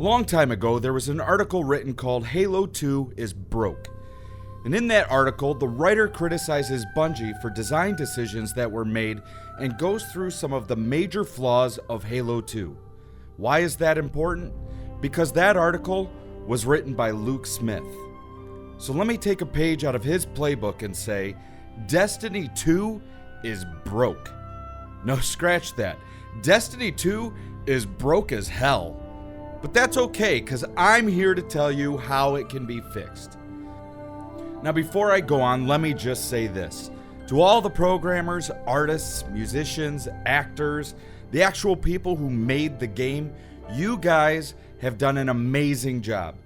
A long time ago, there was an article written called Halo 2 is Broke. And in that article, the writer criticizes Bungie for design decisions that were made and goes through some of the major flaws of Halo 2. Why is that important? Because that article was written by Luke Smith. So let me take a page out of his playbook and say, Destiny 2 is broke. No, scratch that. Destiny 2 is broke as hell. But that's okay, because I'm here to tell you how it can be fixed. Now, before I go on, let me just say this. To all the programmers, artists, musicians, actors, the actual people who made the game, you guys have done an amazing job.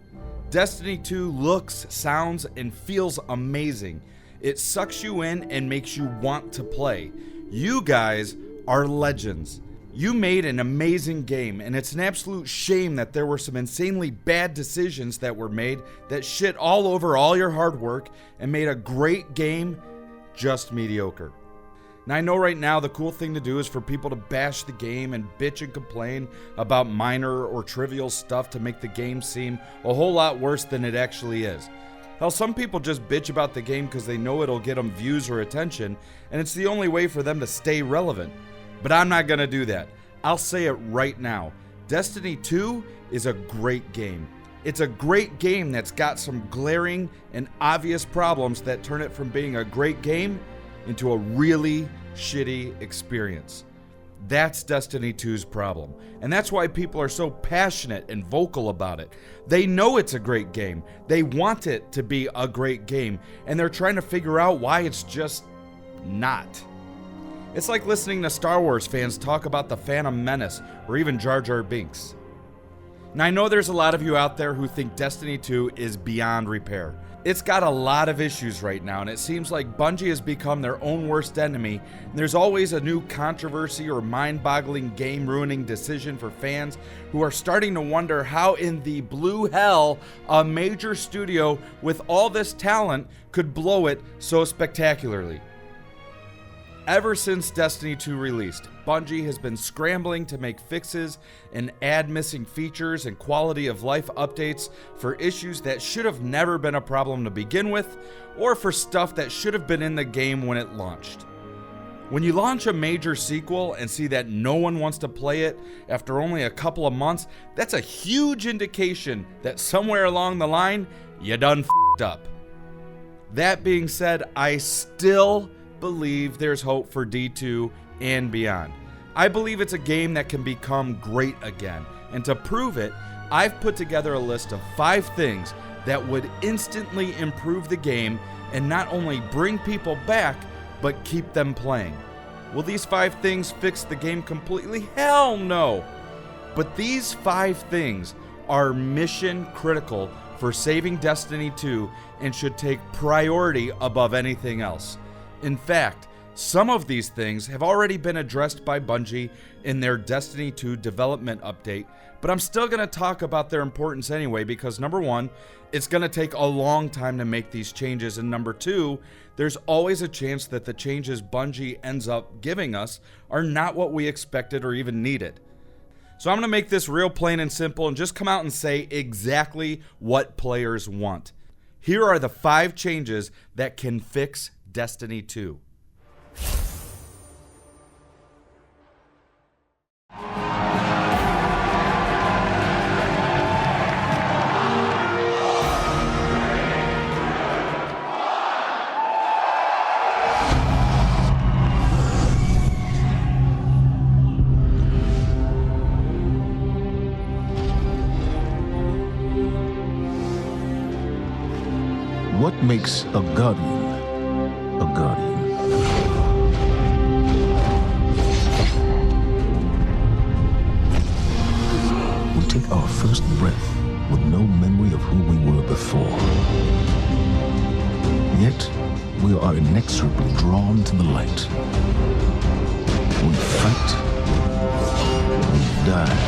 Destiny 2 looks, sounds, and feels amazing. It sucks you in and makes you want to play. You guys are legends. You made an amazing game, and it's an absolute shame that there were some insanely bad decisions that were made that shit all over all your hard work and made a great game just mediocre. Now, I know right now the cool thing to do is for people to bash the game and bitch and complain about minor or trivial stuff to make the game seem a whole lot worse than it actually is. Hell, some people just bitch about the game because they know it'll get them views or attention, and it's the only way for them to stay relevant. But I'm not going to do that. I'll say it right now. Destiny 2 is a great game. It's a great game that's got some glaring and obvious problems that turn it from being a great game into a really shitty experience. That's Destiny 2's problem. And that's why people are so passionate and vocal about it. They know it's a great game. They want it to be a great game. And they're trying to figure out why it's just not. It's like listening to Star Wars fans talk about the Phantom Menace or even Jar Jar Binks. Now, I know there's a lot of you out there who think Destiny 2 is beyond repair. It's got a lot of issues right now, and it seems like Bungie has become their own worst enemy, and there's always a new controversy or mind-boggling game-ruining decision for fans who are starting to wonder how in the blue hell a major studio with all this talent could blow it so spectacularly. Ever since Destiny 2 released, Bungie has been scrambling to make fixes and add missing features and quality of life updates for issues that should have never been a problem to begin with, or for stuff that should have been in the game when it launched. When you launch a major sequel and see that no one wants to play it after only a couple of months, that's a huge indication that somewhere along the line, you done f***ed up. That being said, I still believe there's hope for D2 and beyond. I believe it's a game that can become great again, and to prove it, I've put together a list of 5 things that would instantly improve the game and not only bring people back, but keep them playing. Will these 5 things fix the game completely? Hell no! But these 5 things are mission critical for saving Destiny 2 and should take priority above anything else. In fact, some of these things have already been addressed by Bungie in their Destiny 2 development update, but I'm still going to talk about their importance anyway because number 1, it's going to take a long time to make these changes, and number 2, there's always a chance that the changes Bungie ends up giving us are not what we expected or even needed. So I'm going to make this real plain and simple and just come out and say exactly what players want. Here are the 5 changes that can fix Destiny 2. What makes a guardian a guardian? We take our first breath with no memory of who we were before. Yet, we are inexorably drawn to the light. We fight, we die,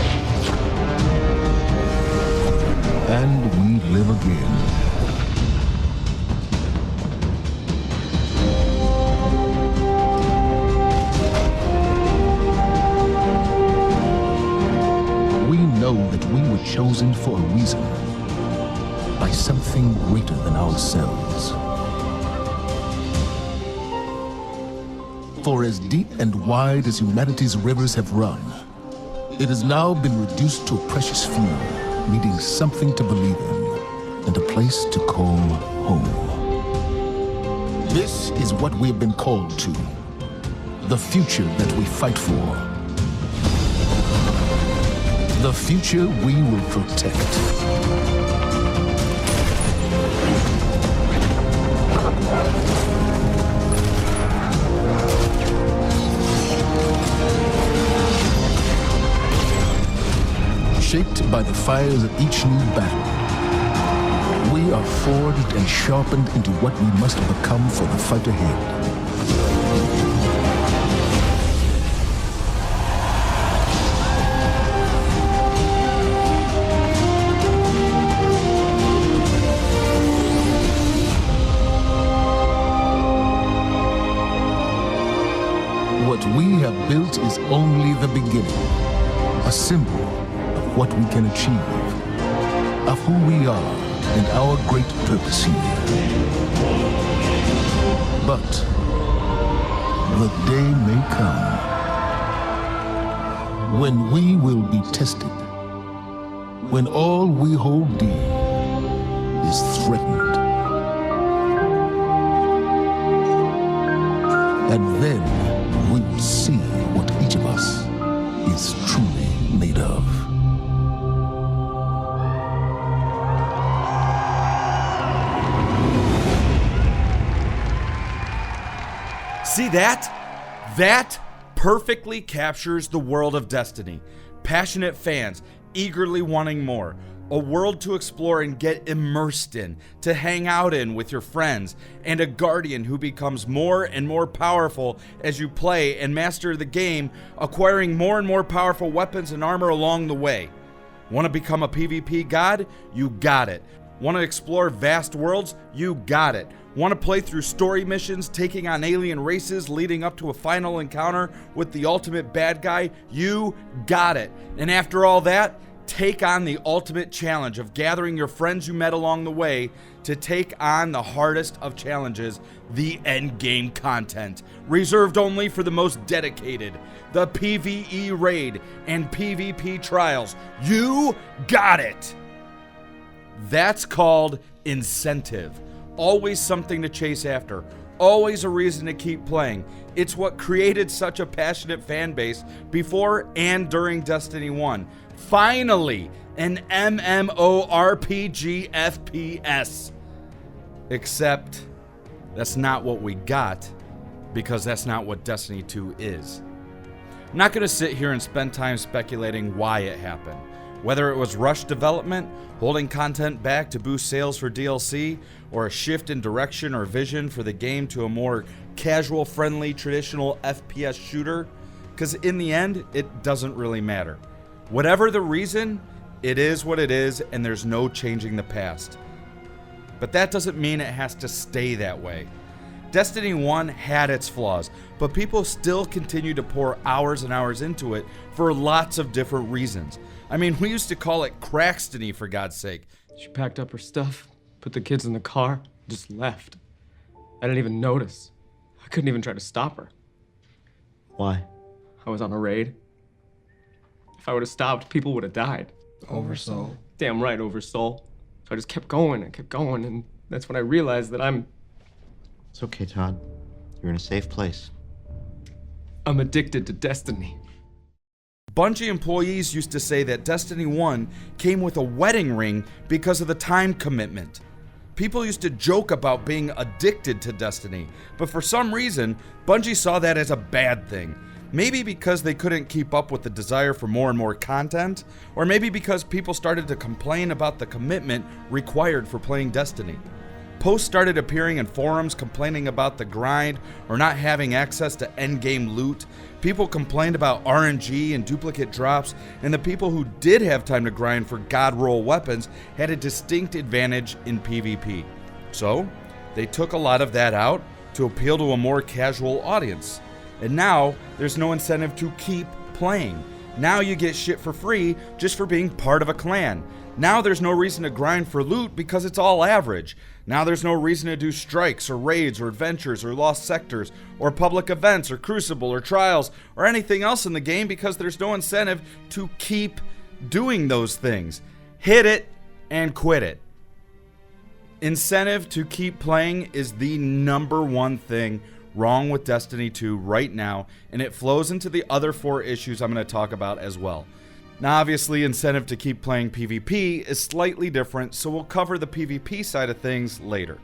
and we live again. We know that we were chosen for a reason, by something greater than ourselves. For as deep and wide as humanity's rivers have run, it has now been reduced to a precious few, needing something to believe in and a place to call home. This is what we have been called to, the future that we fight for, the future we will protect. Shaped by the fires of each new battle, we are forged and sharpened into what we must become for the fight ahead. What we have built is only the beginning, a symbol of what we can achieve, of who we are and our great purpose here. But the day may come when we will be tested, when all we hold dear is threatened. And then we will see what each of us is truly made of. See that? That perfectly captures the world of Destiny. Passionate fans, eagerly wanting more. A world to explore and get immersed in, to hang out in with your friends, and a guardian who becomes more and more powerful as you play and master the game, acquiring more and more powerful weapons and armor along the way. Want to become a PvP god? You got it. Want to explore vast worlds? You got it. Want to play through story missions, taking on alien races, leading up to a final encounter with the ultimate bad guy? You got it. And after all that, take on the ultimate challenge of gathering your friends you met along the way to take on the hardest of challenges, the Endgame content, reserved only for the most dedicated, the PvE raid and PvP trials. You got it. That's called incentive. Always something to chase after. Always a reason to keep playing. It's what created such a passionate fan base before and during Destiny 1. Finally, an MMORPG FPS. Except, that's not what we got, because that's not what Destiny 2 is. I'm not going to sit here and spend time speculating why it happened. Whether it was rushed development, holding content back to boost sales for DLC, or a shift in direction or vision for the game to a more casual-friendly traditional FPS shooter, because in the end, it doesn't really matter. Whatever the reason, it is what it is, and there's no changing the past. But that doesn't mean it has to stay that way. Destiny 1 had its flaws, but people still continue to pour hours and hours into it for lots of different reasons. I mean, we used to call it Crackstony, for God's sake. She packed up her stuff, put the kids in the car, just left. I didn't even notice. I couldn't even try to stop her. Why? I was on a raid. If I would have stopped, people would have died. Oversoul. Damn right, Oversoul. So I just kept going, and that's when I realized that I'm It's okay, Todd. You're in a safe place. addicted to Destiny. Bungie employees used to say that Destiny 1 came with a wedding ring because of the time commitment. People used to joke about being addicted to Destiny, but for some reason, Bungie saw that as a bad thing. Maybe because they couldn't keep up with the desire for more and more content, or maybe because people started to complain about the commitment required for playing Destiny. Posts started appearing in forums complaining about the grind or not having access to endgame loot. People complained about RNG and duplicate drops, and the people who did have time to grind for god roll weapons had a distinct advantage in PvP. So, they took a lot of that out to appeal to a more casual audience. And now, there's no incentive to keep playing. Now you get shit for free just for being part of a clan. Now there's no reason to grind for loot because it's all average. Now there's no reason to do strikes or raids or adventures or lost sectors or public events or crucible or trials or anything else in the game because there's no incentive to keep doing those things. Hit it and quit it. Incentive to keep playing is the number one thing wrong with Destiny 2 right now, and it flows into the other 4 issues I'm going to talk about as well. Now, obviously, incentive to keep playing PvP is slightly different, so we'll cover the PvP side of things later.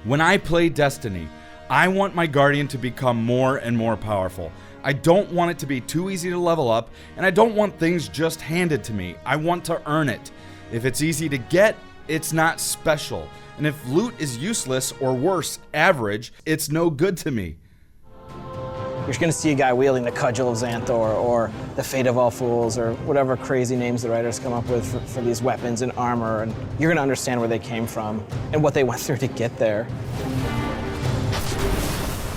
When I play Destiny, I want my Guardian to become more and more powerful. I don't want it to be too easy to level up, and I don't want things just handed to me. I want to earn it. If it's easy to get, it's not special. And if loot is useless, or worse, average, it's no good to me. You're going to see a guy wielding the Cudgel of Xanthor or the Fate of All Fools or whatever crazy names the writers come up with for these weapons and armor, and you're going to understand where they came from and what they went through to get there.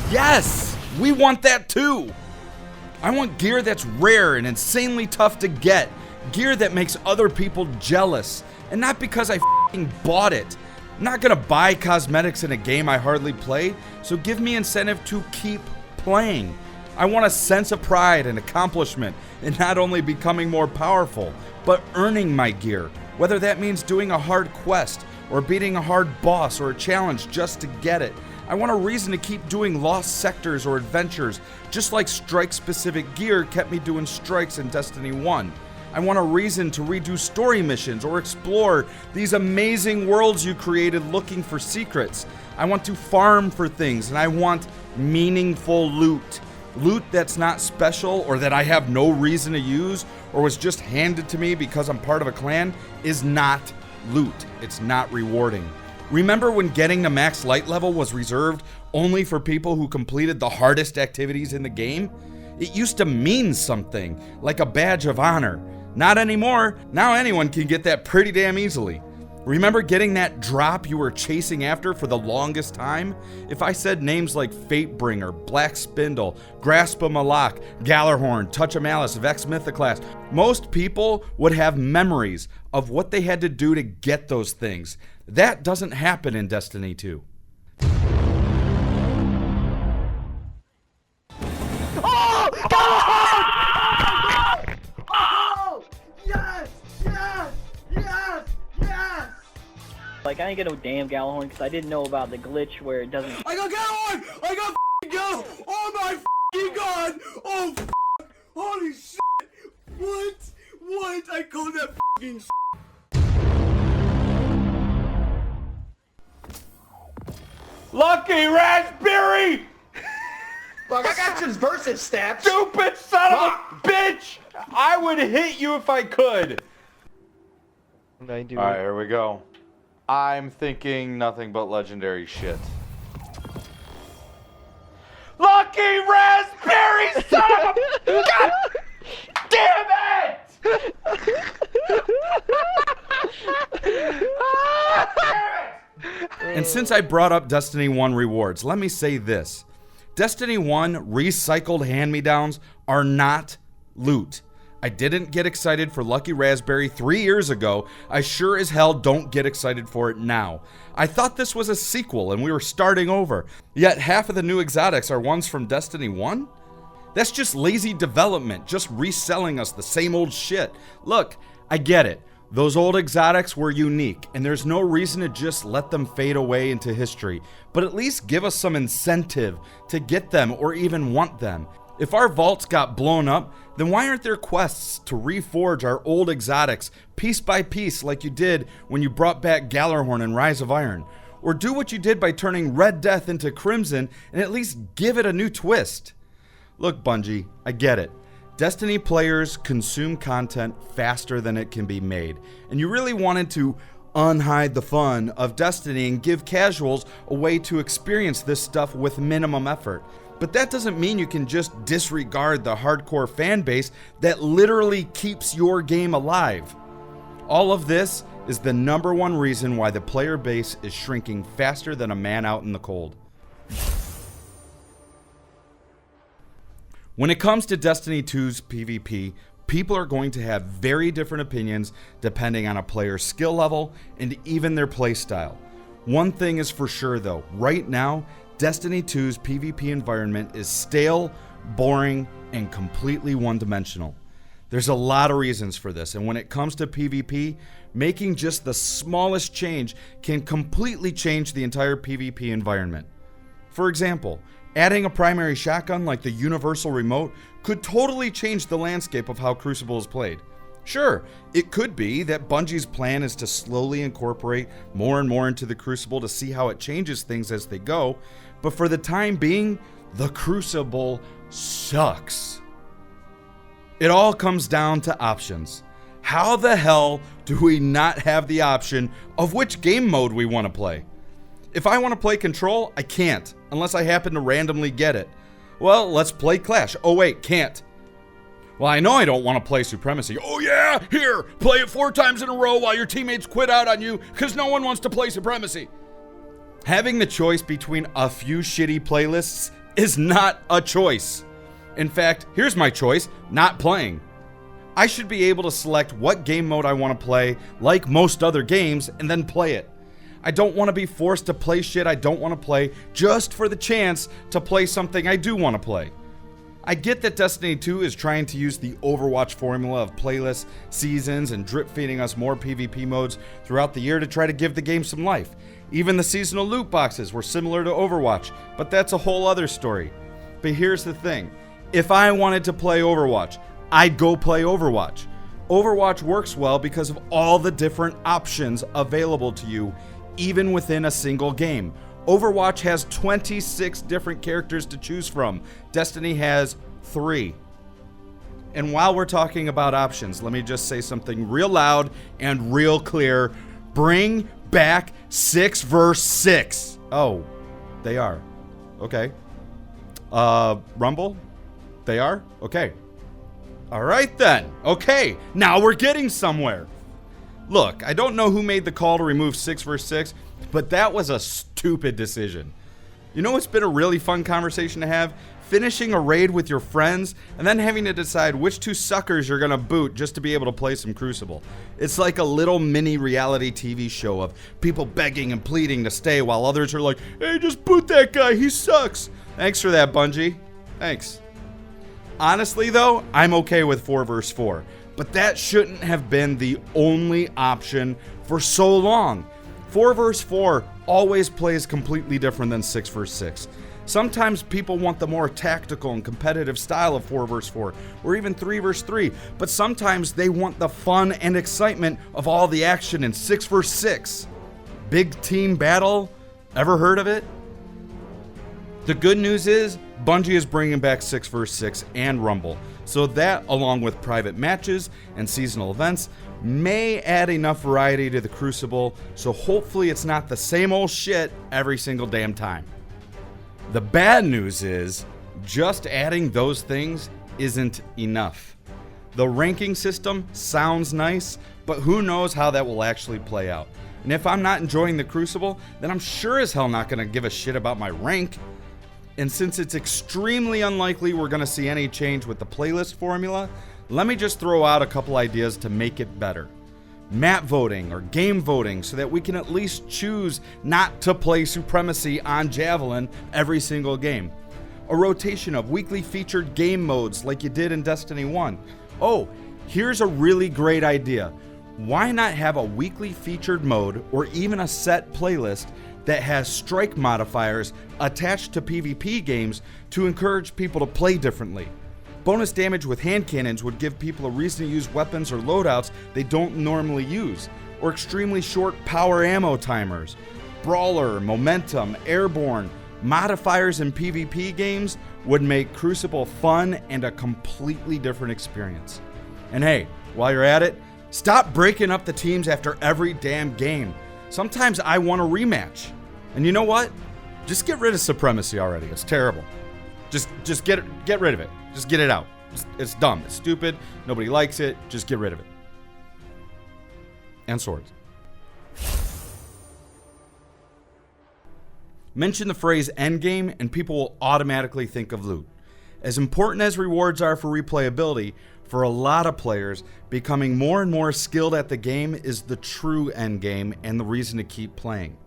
Yes! We want that too! I want gear that's rare and insanely tough to get. Gear that makes other people jealous. And not because I f***ing bought it. I'm not gonna buy cosmetics in a game I hardly play, so give me incentive to keep playing. I want a sense of pride and accomplishment in not only becoming more powerful, but earning my gear, whether that means doing a hard quest, or beating a hard boss or a challenge just to get it. I want a reason to keep doing lost sectors or adventures, just like strike-specific gear kept me doing strikes in Destiny 1. I want a reason to redo story missions or explore these amazing worlds you created looking for secrets. I want to farm for things, and I want meaningful loot. Loot that's not special or that I have no reason to use or was just handed to me because I'm part of a clan is not loot. It's not rewarding. Remember when getting the max light level was reserved only for people who completed the hardest activities in the game? It used to mean something, like a badge of honor. Not anymore. Now anyone can get that pretty damn easily. Remember getting that drop you were chasing after for the longest time? If I said names like Fatebringer, Black Spindle, Grasp of Malak, Gallarhorn, Touch of Malice, Vex Mythoclast, most people would have memories of what they had to do to get those things. That doesn't happen in Destiny 2. Like, I didn't get no damn Gallarhorn because I didn't know about the glitch where it doesn't. I got Gallarhorn! I got f***ing Gallarhorn! Oh my f***ing god! Oh f***! Holy shit! What? I called that f***ing shit. Lucky Raspberry! Look, I got your versus stats. Stupid son of a bitch! I would hit you if I could. Alright, here we go. I'm thinking nothing but legendary shit. Lucky Raspberry, son of a... God damn it! And since I brought up Destiny 1 rewards, let me say this. Destiny 1 recycled hand-me-downs are not loot. I didn't get excited for Lucky Raspberry 3 years ago. I sure as hell don't get excited for it now. I thought this was a sequel and we were starting over. Yet half of the new exotics are ones from Destiny 1? That's just lazy development, just reselling us the same old shit. Look, I get it. Those old exotics were unique, and there's no reason to just let them fade away into history, but at least give us some incentive to get them or even want them. If our vaults got blown up, then why aren't there quests to reforge our old exotics piece by piece like you did when you brought back Gallarhorn and Rise of Iron? Or do what you did by turning Red Death into Crimson and at least give it a new twist? Look, Bungie, I get it. Destiny players consume content faster than it can be made, and you really wanted to unhide the fun of Destiny and give casuals a way to experience this stuff with minimum effort. But that doesn't mean you can just disregard the hardcore fan base that literally keeps your game alive. All of this is the number one reason why the player base is shrinking faster than a man out in the cold. When it comes to Destiny 2's PvP, people are going to have very different opinions depending on a player's skill level and even their playstyle. One thing is for sure though, right now, Destiny 2's PvP environment is stale, boring, and completely one-dimensional. There's a lot of reasons for this, and when it comes to PvP, making just the smallest change can completely change the entire PvP environment. For example, adding a primary shotgun like the universal remote could totally change the landscape of how Crucible is played. Sure, it could be that Bungie's plan is to slowly incorporate more and more into the Crucible to see how it changes things as they go, but for the time being, the Crucible sucks. It all comes down to options. How the hell do we not have the option of which game mode we want to play? If I want to play Control, I can't, unless I happen to randomly get it. Well, let's play Clash. Oh wait, can't. Well, I know I don't want to play Supremacy. Oh yeah, here, play it 4 times in a row while your teammates quit out on you because no one wants to play Supremacy. Having the choice between a few shitty playlists is not a choice. In fact, here's my choice, not playing. I should be able to select what game mode I want to play, like most other games, and then play it. I don't want to be forced to play shit I don't want to play just for the chance to play something I do want to play. I get that Destiny 2 is trying to use the Overwatch formula of playlists, seasons, and drip feeding us more PvP modes throughout the year to try to give the game some life. Even the seasonal loot boxes were similar to Overwatch, but that's a whole other story. But here's the thing. If I wanted to play Overwatch, I'd go play Overwatch. Overwatch works well because of all the different options available to you, even within a single game. Overwatch has 26 different characters to choose from. Destiny has 3. And while we're talking about options, let me just say something real loud and real clear. Bring back 6 vs 6. Oh, they are. Okay. Rumble? They are? Okay. All right then. Okay, now we're getting somewhere. Look, I don't know who made the call to remove 6 vs 6, but that was a stupid decision. You know what's been a really fun conversation to have? Finishing a raid with your friends and then having to decide which 2 suckers you're gonna boot just to be able to play some Crucible. It's like a little mini reality TV show of people begging and pleading to stay while others are like, hey, just boot that guy, he sucks. Thanks for that, Bungie. Thanks. Honestly though, I'm okay with 4 vs 4, but that shouldn't have been the only option for so long. 4 vs 4 always plays completely different than 6 vs 6. Sometimes people want the more tactical and competitive style of 4 vs 4, or even 3 vs 3, but sometimes they want the fun and excitement of all the action in 6 vs 6. Big team battle? Ever heard of it? The good news is, Bungie is bringing back 6 vs 6 and Rumble, so that, along with private matches and seasonal events, may add enough variety to the Crucible, so hopefully it's not the same old shit every single damn time. The bad news is, just adding those things isn't enough. The ranking system sounds nice, but who knows how that will actually play out. And if I'm not enjoying the Crucible, then I'm sure as hell not going to give a shit about my rank. And since it's extremely unlikely we're going to see any change with the playlist formula, let me just throw out a couple ideas to make it better. Map voting or game voting so that we can at least choose not to play Supremacy on Javelin every single game. A rotation of weekly featured game modes like you did in Destiny 1. Oh, here's a really great idea. Why not have a weekly featured mode or even a set playlist that has strike modifiers attached to PvP games to encourage people to play differently? Bonus damage with hand cannons would give people a reason to use weapons or loadouts they don't normally use, or extremely short power ammo timers. Brawler, momentum, airborne, modifiers in PvP games would make Crucible fun and a completely different experience. And hey, while you're at it, stop breaking up the teams after every damn game. Sometimes I want a rematch. And you know what? Just get rid of Supremacy already. It's terrible. Just get rid of it. Just get it out. It's dumb. It's stupid. Nobody likes it. Just get rid of it. And swords. Mention the phrase Endgame and people will automatically think of loot. As important as rewards are for replayability, for a lot of players, becoming more and more skilled at the game is the true endgame and the reason to keep playing.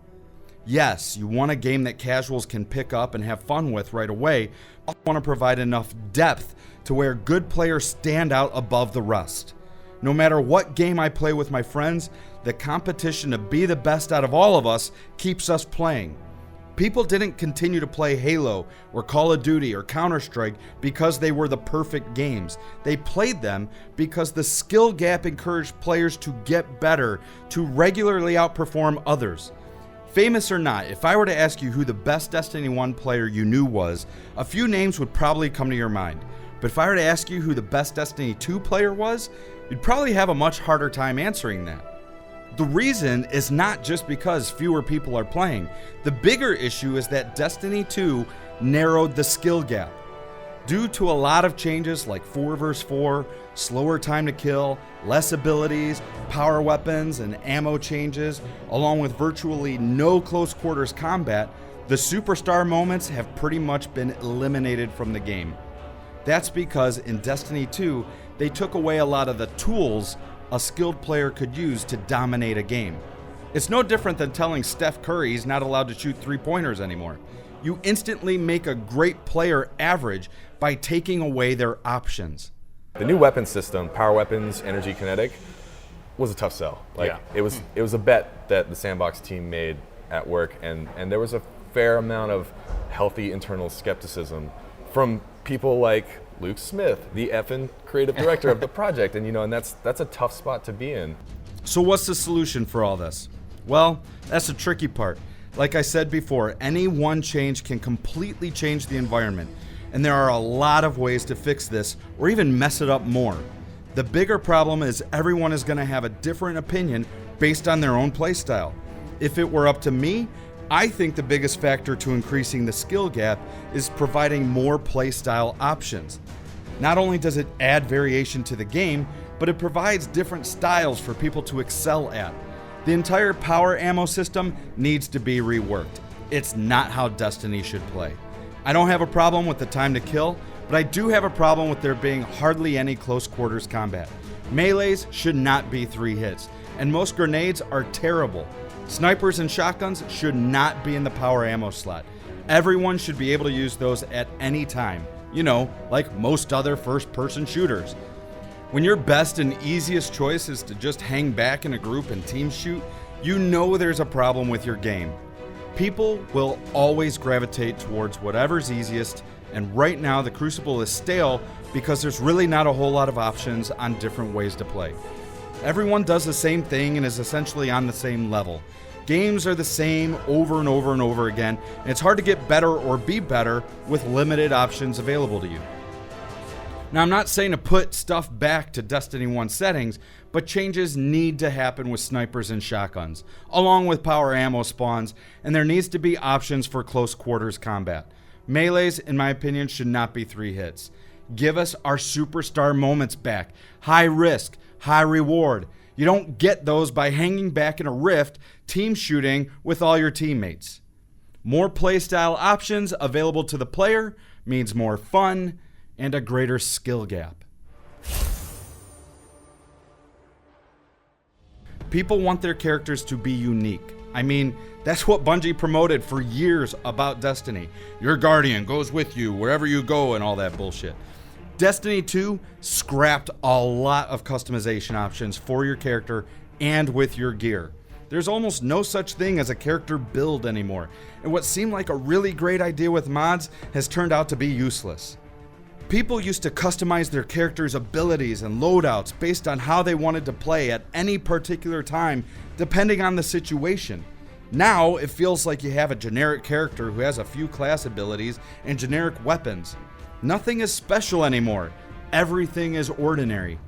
Yes, you want a game that casuals can pick up and have fun with right away, but you want to provide enough depth to where good players stand out above the rest. No matter what game I play with my friends, the competition to be the best out of all of us keeps us playing. People didn't continue to play Halo or Call of Duty or Counter-Strike because they were the perfect games. They played them because the skill gap encouraged players to get better, to regularly outperform others. Famous or not, if I were to ask you who the best Destiny 1 player you knew was, a few names would probably come to your mind. But if I were to ask you who the best Destiny 2 player was, you'd probably have a much harder time answering that. The reason is not just because fewer people are playing. The bigger issue is that Destiny 2 narrowed the skill gap. Due to a lot of changes like 4 vs 4, slower time to kill, less abilities, power weapons, and ammo changes, along with virtually no close quarters combat, the superstar moments have pretty much been eliminated from the game. That's because in Destiny 2, they took away a lot of the tools a skilled player could use to dominate a game. It's no different than telling Steph Curry he's not allowed to shoot three-pointers anymore. You instantly make a great player average by taking away their options. The new weapon system, power weapons, energy kinetic, was a tough sell. It was a bet that the Sandbox team made at work, and there was a fair amount of healthy internal skepticism from people like Luke Smith, the effing creative director of the project, and that's a tough spot to be in. So what's the solution for all this? Well, that's the tricky part. Like I said before, any one change can completely change the environment, and there are a lot of ways to fix this or even mess it up more. The bigger problem is everyone is going to have a different opinion based on their own playstyle. If it were up to me, I think the biggest factor to increasing the skill gap is providing more playstyle options. Not only does it add variation to the game, but it provides different styles for people to excel at. The entire power ammo system needs to be reworked. It's not how Destiny should play. I don't have a problem with the time to kill, but I do have a problem with there being hardly any close quarters combat. Melees should not be 3 hits, and most grenades are terrible. Snipers and shotguns should not be in the power ammo slot. Everyone should be able to use those at any time. Like most other first-person shooters. When your best and easiest choice is to just hang back in a group and team shoot, there's a problem with your game. People will always gravitate towards whatever's easiest, and right now the Crucible is stale because there's really not a whole lot of options on different ways to play. Everyone does the same thing and is essentially on the same level. Games are the same over and over and over again, and it's hard to get better or be better with limited options available to you. Now, I'm not saying to put stuff back to Destiny 1 settings, but changes need to happen with snipers and shotguns, along with power ammo spawns, and there needs to be options for close quarters combat. Melees, in my opinion, should not be 3 hits. Give us our superstar moments back. High risk, high reward. You don't get those by hanging back in a rift, team shooting with all your teammates. More playstyle options available to the player means more fun and a greater skill gap. People want their characters to be unique. I mean, that's what Bungie promoted for years about Destiny. Your guardian goes with you wherever you go and all that bullshit. Destiny 2 scrapped a lot of customization options for your character and with your gear. There's almost no such thing as a character build anymore, and what seemed like a really great idea with mods has turned out to be useless. People used to customize their characters' abilities and loadouts based on how they wanted to play at any particular time, depending on the situation. Now, it feels like you have a generic character who has a few class abilities and generic weapons. Nothing is special anymore. Everything is ordinary.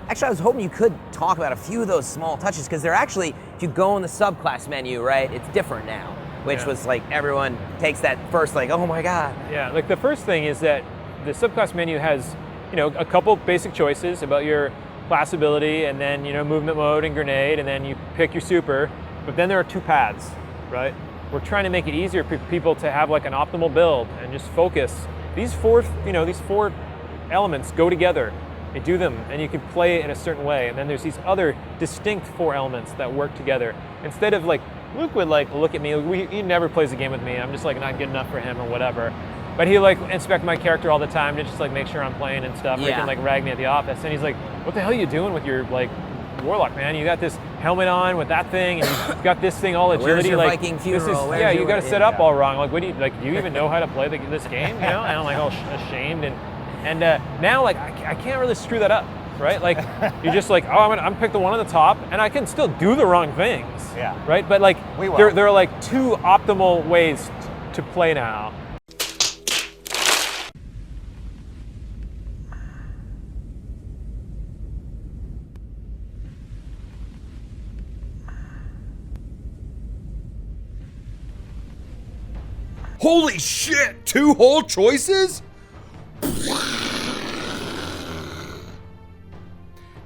Actually, I was hoping you could talk about a few of those small touches, because they're actually, if you go in the subclass menu, right, it's different now, which was like everyone takes that first, like, oh my God. Yeah, like the first thing is that the subclass menu has, a couple basic choices about your class ability, and then, movement mode and grenade, and then you pick your super, but then there are 2 paths, right? We're trying to make it easier for people to have like an optimal build and just focus these four elements go together. You do them, and you can play it in a certain way. And then there's these other distinct 4 elements that work together. Instead of like, Luke would like look at me. He never plays a game with me. I'm just like not good enough for him or whatever. But he like inspect my character all the time to just like make sure I'm playing and stuff. Or he can like rag me at the office, and he's like, "What the hell are you doing with your like warlock, man? You got this helmet on with that thing, and you got this thing all agility. Where's your like Viking funeral? this is, you got to set up all wrong. Like, what do you even know how to play this game? You know?" And I'm like all ashamed, and now like I can't really screw that up, right? Like you're just like, oh, I'm pick the one on the top, and I can still do the wrong things, right? But like there are like 2 optimal ways to play now. Holy shit! 2 whole choices?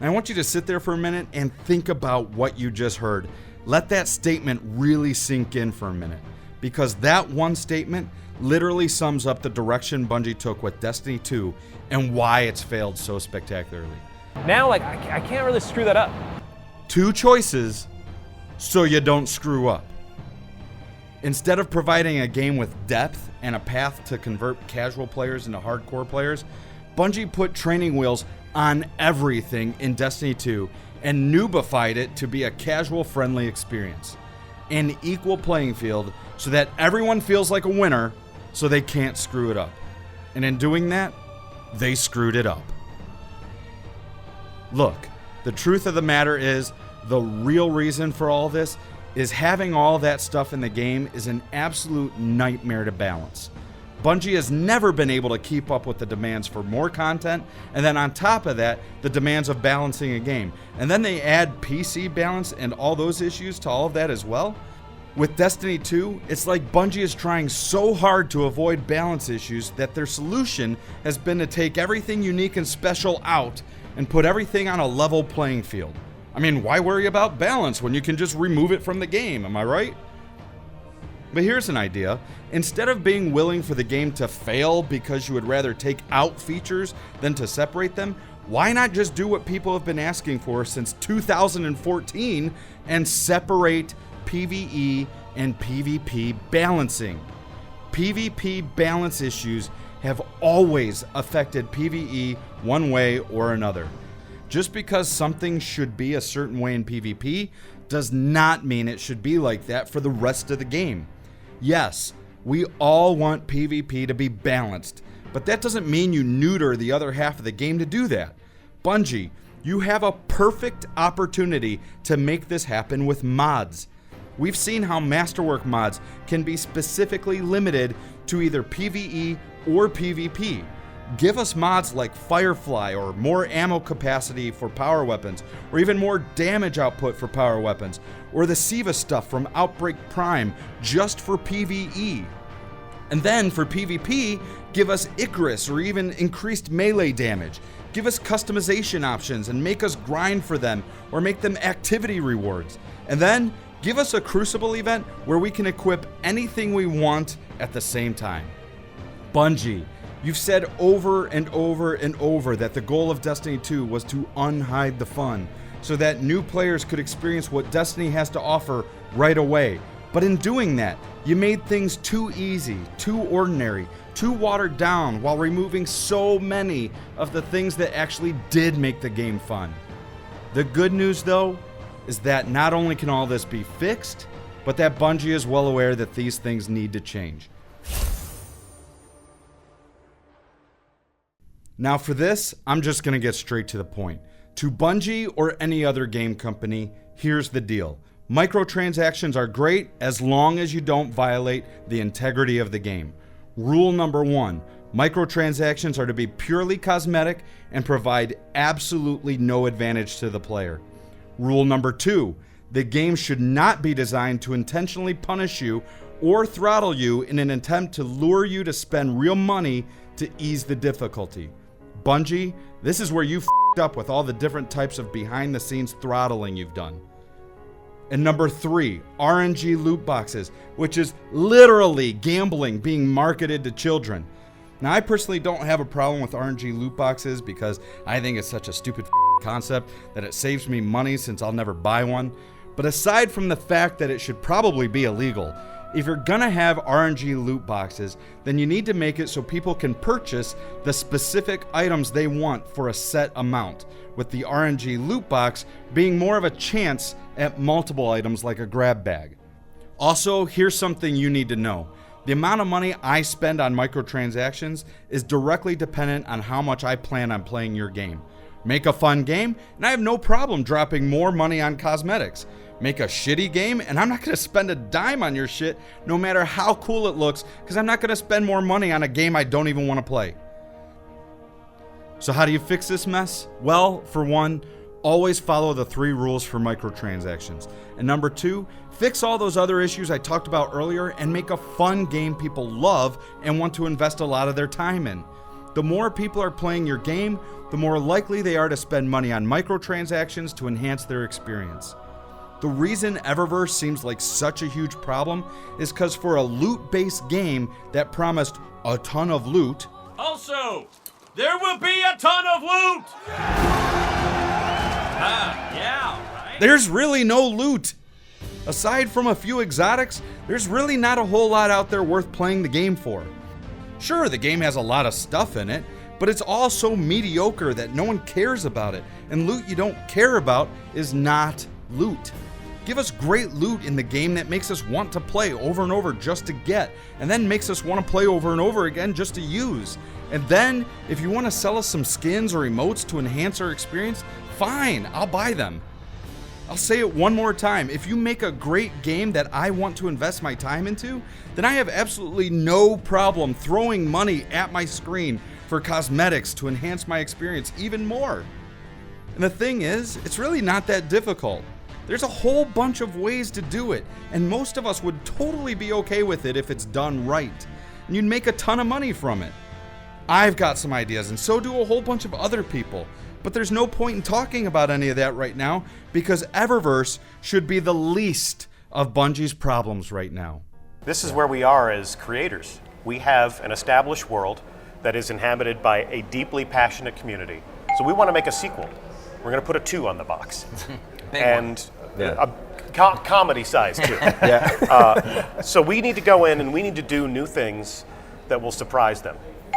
I want you to sit there for a minute and think about what you just heard. Let that statement really sink in for a minute, because that one statement literally sums up the direction Bungie took with Destiny 2 and why it's failed so spectacularly. Now, like, I can't really screw that up. 2 choices so you don't screw up. Instead of providing a game with depth and a path to convert casual players into hardcore players, Bungie put training wheels on everything in Destiny 2 and noobified it to be a casual-friendly experience. An equal playing field so that everyone feels like a winner so they can't screw it up. And in doing that, they screwed it up. Look, the truth of the matter is, the real reason for all this is having all that stuff in the game is an absolute nightmare to balance. Bungie has never been able to keep up with the demands for more content, and then on top of that, the demands of balancing a game. And then they add PC balance and all those issues to all of that as well. With Destiny 2, it's like Bungie is trying so hard to avoid balance issues that their solution has been to take everything unique and special out and put everything on a level playing field. I mean, why worry about balance when you can just remove it from the game, am I right? But here's an idea. Instead of being willing for the game to fail because you would rather take out features than to separate them, why not just do what people have been asking for since 2014 and separate PvE and PvP balancing? PvP balance issues have always affected PvE one way or another. Just because something should be a certain way in PvP does not mean it should be like that for the rest of the game. Yes, we all want PvP to be balanced, but that doesn't mean you neuter the other half of the game to do that. Bungie, you have a perfect opportunity to make this happen with mods. We've seen how Masterwork mods can be specifically limited to either PvE or PvP. Give us mods like Firefly, or more ammo capacity for power weapons, or even more damage output for power weapons, or the Siva stuff from Outbreak Prime just for PvE. And then for PvP, give us Icarus or even increased melee damage. Give us customization options and make us grind for them or make them activity rewards. And then give us a Crucible event where we can equip anything we want at the same time. Bungie, you've said over and over and over that the goal of Destiny 2 was to unhide the fun, so that new players could experience what Destiny has to offer right away. But in doing that, you made things too easy, too ordinary, too watered down, while removing so many of the things that actually did make the game fun. The good news, though, is that not only can all this be fixed, but that Bungie is well aware that these things need to change. Now for this, I'm just going to get straight to the point. To Bungie or any other game company, here's the deal. Microtransactions are great as long as you don't violate the integrity of the game. Rule number 1, microtransactions are to be purely cosmetic and provide absolutely no advantage to the player. Rule number 2, the game should not be designed to intentionally punish you or throttle you in an attempt to lure you to spend real money to ease the difficulty. Bungie, this is where you f***ed up with all the different types of behind-the-scenes throttling you've done. And number 3, RNG loot boxes, which is literally gambling being marketed to children. Now, I personally don't have a problem with RNG loot boxes because I think it's such a stupid concept that it saves me money since I'll never buy one. But aside from the fact that it should probably be illegal, if you're gonna have RNG loot boxes, then you need to make it so people can purchase the specific items they want for a set amount, with the RNG loot box being more of a chance at multiple items like a grab bag. Also, here's something you need to know. The amount of money I spend on microtransactions is directly dependent on how much I plan on playing your game. Make a fun game, and I have no problem dropping more money on cosmetics. Make a shitty game, and I'm not going to spend a dime on your shit, no matter how cool it looks, because I'm not going to spend more money on a game I don't even want to play. So how do you fix this mess? Well, for one, always follow the 3 rules for microtransactions. And number 2, fix all those other issues I talked about earlier and make a fun game people love and want to invest a lot of their time in. The more people are playing your game, the more likely they are to spend money on microtransactions to enhance their experience. The reason Eververse seems like such a huge problem is because for a loot-based game that promised a ton of loot... Also, there will be a ton of loot! Yeah, right? There's really no loot! Aside from a few exotics, there's really not a whole lot out there worth playing the game for. Sure, the game has a lot of stuff in it, but it's all so mediocre that no one cares about it, and loot you don't care about is not loot. Give us great loot in the game that makes us want to play over and over just to get, and then makes us want to play over and over again just to use. And then, if you want to sell us some skins or emotes to enhance our experience, fine, I'll buy them. I'll say it one more time, if you make a great game that I want to invest my time into, then I have absolutely no problem throwing money at my screen for cosmetics to enhance my experience even more. And the thing is, it's really not that difficult. There's a whole bunch of ways to do it, and most of us would totally be okay with it if it's done right, and you'd make a ton of money from it. I've got some ideas, and so do a whole bunch of other people, but there's no point in talking about any of that right now, because Eververse should be the least of Bungie's problems right now. This is where we are as creators. We have an established world that is inhabited by a deeply passionate community. So we want to make a sequel. We're going to put a 2 on the box. And a comedy size too. So we need to go in and we need to do new things that will surprise them.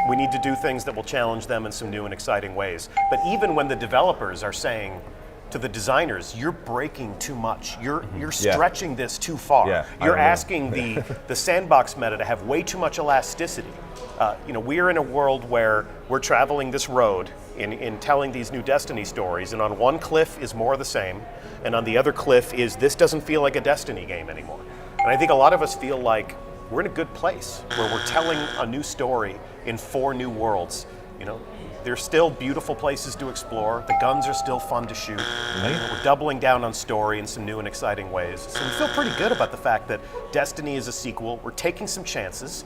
We need to do things that will challenge them in some new and exciting ways. But even when the developers are saying to the designers, you're breaking too much, you're stretching this too far, you're asking the sandbox meta to have way too much elasticity. We're in a world where we're traveling this road in telling these new Destiny stories, and on one cliff is more of the same, and on the other cliff is this doesn't feel like a Destiny game anymore. And I think a lot of us feel like we're in a good place where we're telling a new story in 4 new worlds. There's still beautiful places to explore. The guns are still fun to shoot. We're doubling down on story in some new and exciting ways. So we feel pretty good about the fact that Destiny is a sequel. We're taking some chances.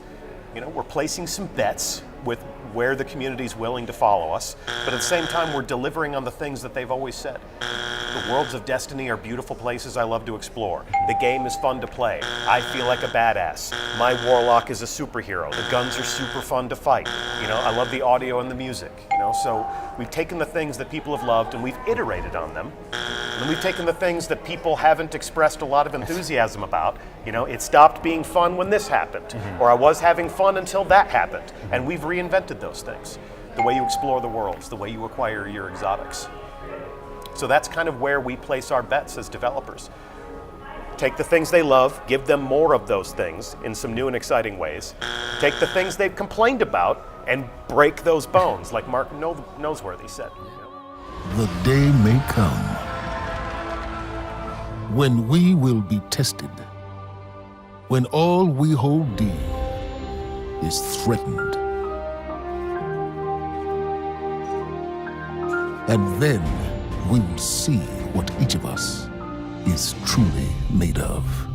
We're placing some bets with where the community's willing to follow us, but at the same time, we're delivering on the things that they've always said. The worlds of Destiny are beautiful places I love to explore. The game is fun to play. I feel like a badass. My warlock is a superhero. The guns are super fun to fight. I love the audio and the music. So we've taken the things that people have loved and we've iterated on them. And we've taken the things that people haven't expressed a lot of enthusiasm about. It stopped being fun when this happened, or I was having fun until that happened. And we've reinvented those things. The way you explore the worlds, the way you acquire your exotics. So that's kind of where we place our bets as developers. Take the things they love, give them more of those things in some new and exciting ways. Take the things they've complained about and break those bones, like Mark Noseworthy said. The day may come when we will be tested, when all we hold dear is threatened. And then we will see what each of us is truly made of.